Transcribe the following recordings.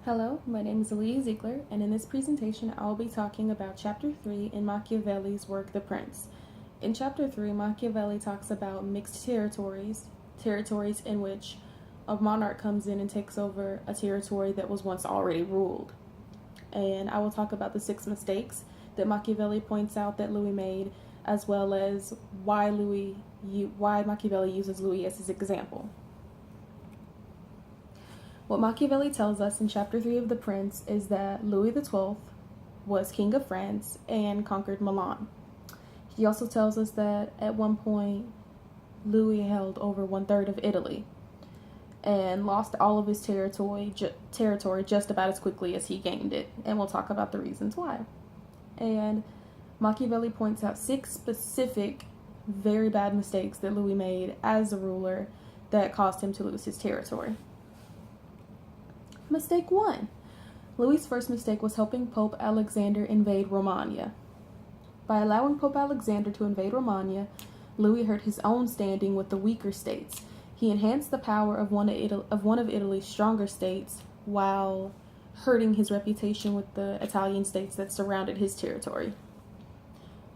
Hello, my name is Zeigler, and in this presentation I will be talking about Chapter 3 in Machiavelli's work The Prince. In Chapter 3, Machiavelli talks about mixed territories in which a monarch comes in and takes over a territory that was once already ruled. And I will talk about the 6 mistakes that Machiavelli points out that Louis made, as well as why Machiavelli uses Louis as his example. What Machiavelli tells us in Chapter 3 of The Prince is that Louis XII was king of France and conquered Milan. He also tells us that at one point Louis held over 1/3 of Italy and lost all of his territory just about as quickly as he gained it, and we'll talk about the reasons why. And Machiavelli points out 6 specific, very bad mistakes that Louis made as a ruler that caused him to lose his territory. Mistake 1. Louis's first mistake was helping Pope Alexander invade Romagna. By allowing Pope Alexander to invade Romagna, Louis hurt his own standing with the weaker states. He enhanced the power of one of Italy's stronger states while hurting his reputation with the Italian states that surrounded his territory.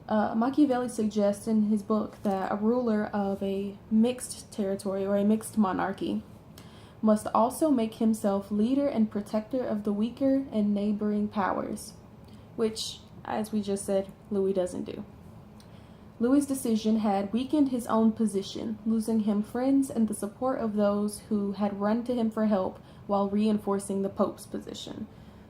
Machiavelli suggests in his book that a ruler of a mixed territory or a mixed monarchy must also make himself leader and protector of the weaker and neighboring powers, which, as we just said, Louis doesn't do. Louis's decision had weakened his own position, losing him friends and the support of those who had run to him for help while reinforcing the Pope's position.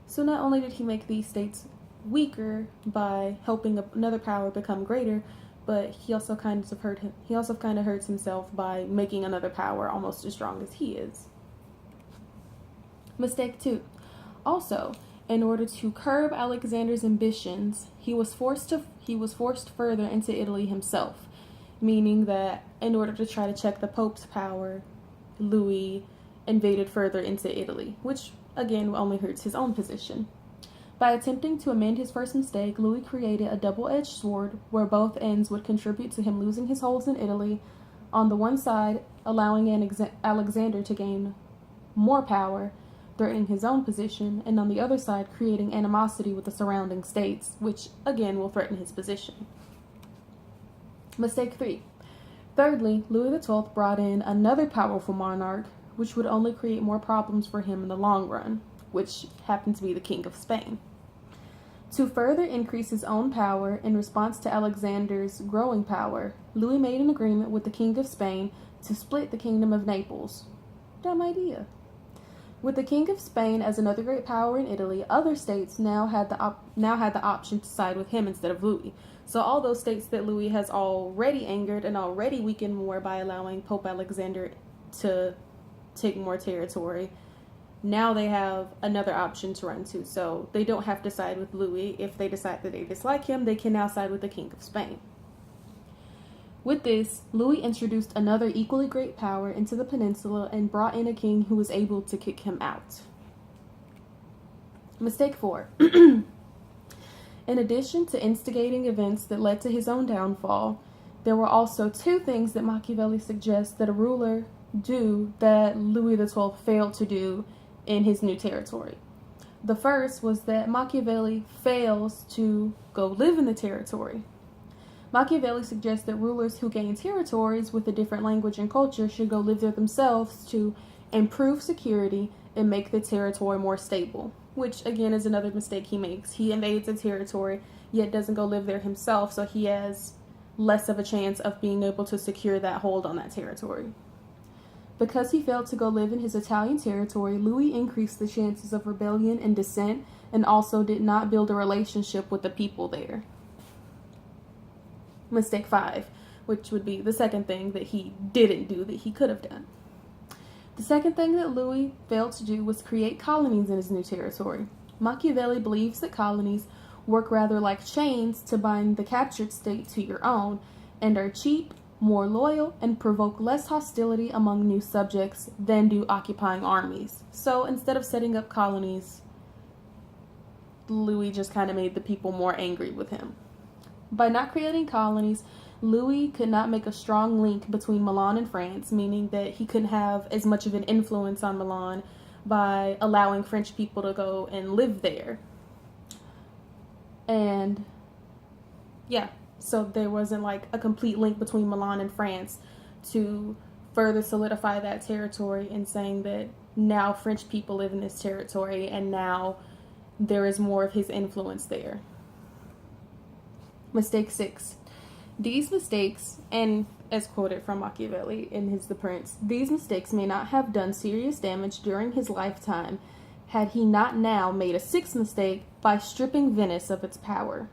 So not only did he make these states weaker by helping another power become greater, but he also kind of hurts himself by making another power almost as strong as he is. Mistake 2. Also, in order to curb Alexander's ambitions, he was forced further into Italy himself, meaning that in order to try to check the Pope's power, Louis invaded further into Italy, which again only hurts his own position. By attempting to amend his first mistake, Louis created a double-edged sword where both ends would contribute to him losing his holds in Italy. On the one side, allowing Alexander to gain more power, threatening his own position, and on the other side creating animosity with the surrounding states, which again will threaten his position. Mistake 3. Thirdly, Louis XII brought in another powerful monarch, which would only create more problems for him in the long run, which happened to be the King of Spain. To further increase his own power in response to Alexander's growing power, Louis made an agreement with the King of Spain to split the Kingdom of Naples. Dumb idea. With the King of Spain as another great power in Italy, other states now had the option to side with him instead of Louis. So all those states that Louis has already angered and already weakened more by allowing Pope Alexander to take more territory, now they have another option to run to. So they don't have to side with Louis. If they decide that they dislike him, they can now side with the King of Spain. With this, Louis introduced another equally great power into the peninsula and brought in a king who was able to kick him out. Mistake 4. In addition to instigating events that led to his own downfall, there were also 2 things that Machiavelli suggests that a ruler do that Louis XII failed to do in his new territory. The first was that Machiavelli fails to go live in the territory. Machiavelli suggests that rulers who gain territories with a different language and culture should go live there themselves to improve security and make the territory more stable, which again is another mistake he makes. He invades a territory, yet doesn't go live there himself, so he has less of a chance of being able to secure that hold on that territory. Because he failed to go live in his Italian territory, Louis increased the chances of rebellion and dissent, and also did not build a relationship with the people there. Mistake 5, which would be the second thing that he didn't do that he could have done. The second thing that Louis failed to do was create colonies in his new territory. Machiavelli believes that colonies work rather like chains to bind the captured state to your own, and are cheap, more loyal, and provoke less hostility among new subjects than do occupying armies. So instead of setting up colonies, Louis just kind of made the people more angry with him. By not creating colonies, Louis could not make a strong link between Milan and France, meaning that he couldn't have as much of an influence on Milan by allowing French people to go and live there. And yeah, so there wasn't like a complete link between Milan and France to further solidify that territory and saying that now French people live in this territory and now there is more of his influence there. Mistake 6. These mistakes, and as quoted from Machiavelli in his The Prince, these mistakes may not have done serious damage during his lifetime had he not now made a sixth mistake by stripping Venice of its power.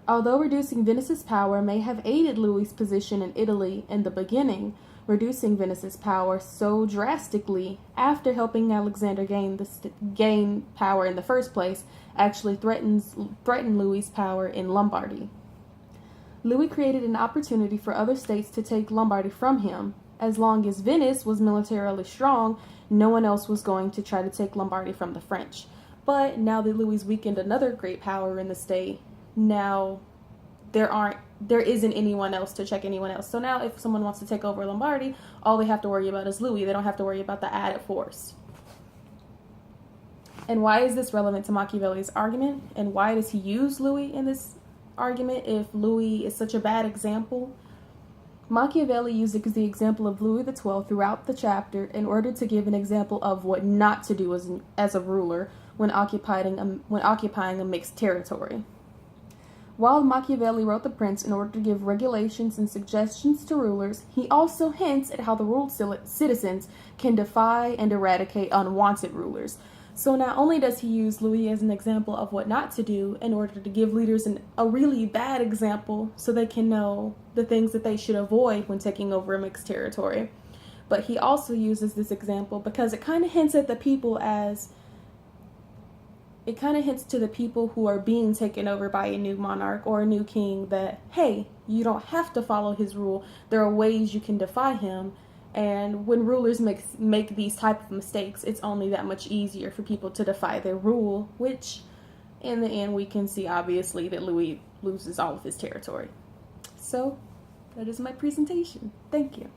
Although reducing Venice's power may have aided Louis's position in Italy in the beginning, reducing Venice's power so drastically after helping Alexander gain power in the first place actually threatened Louis's power in Lombardy. Louis created an opportunity for other states to take Lombardy from him. As long as Venice was militarily strong, no one else was going to try to take Lombardy from the French. But now that Louis weakened another great power in the state, now there isn't anyone else to check anyone else. So now if someone wants to take over Lombardy, all they have to worry about is Louis. They don't have to worry about the added force. And why is this relevant to Machiavelli's argument? And why does he use Louis in this argument if Louis is such a bad example? Machiavelli uses the example of Louis XII throughout the chapter in order to give an example of what not to do as a ruler when occupying a mixed territory. While Machiavelli wrote The Prince in order to give regulations and suggestions to rulers, he also hints at how the ruled citizens can defy and eradicate unwanted rulers. So not only does he use Louis as an example of what not to do in order to give leaders a really bad example so they can know the things that they should avoid when taking over a mixed territory, but he also uses this example because it kind of hints to the people who are being taken over by a new monarch or a new king that, hey, you don't have to follow his rule. There are ways you can defy him. And when rulers make these type of mistakes, it's only that much easier for people to defy their rule, which in the end we can see obviously that Louis loses all of his territory. So that is my presentation. Thank you.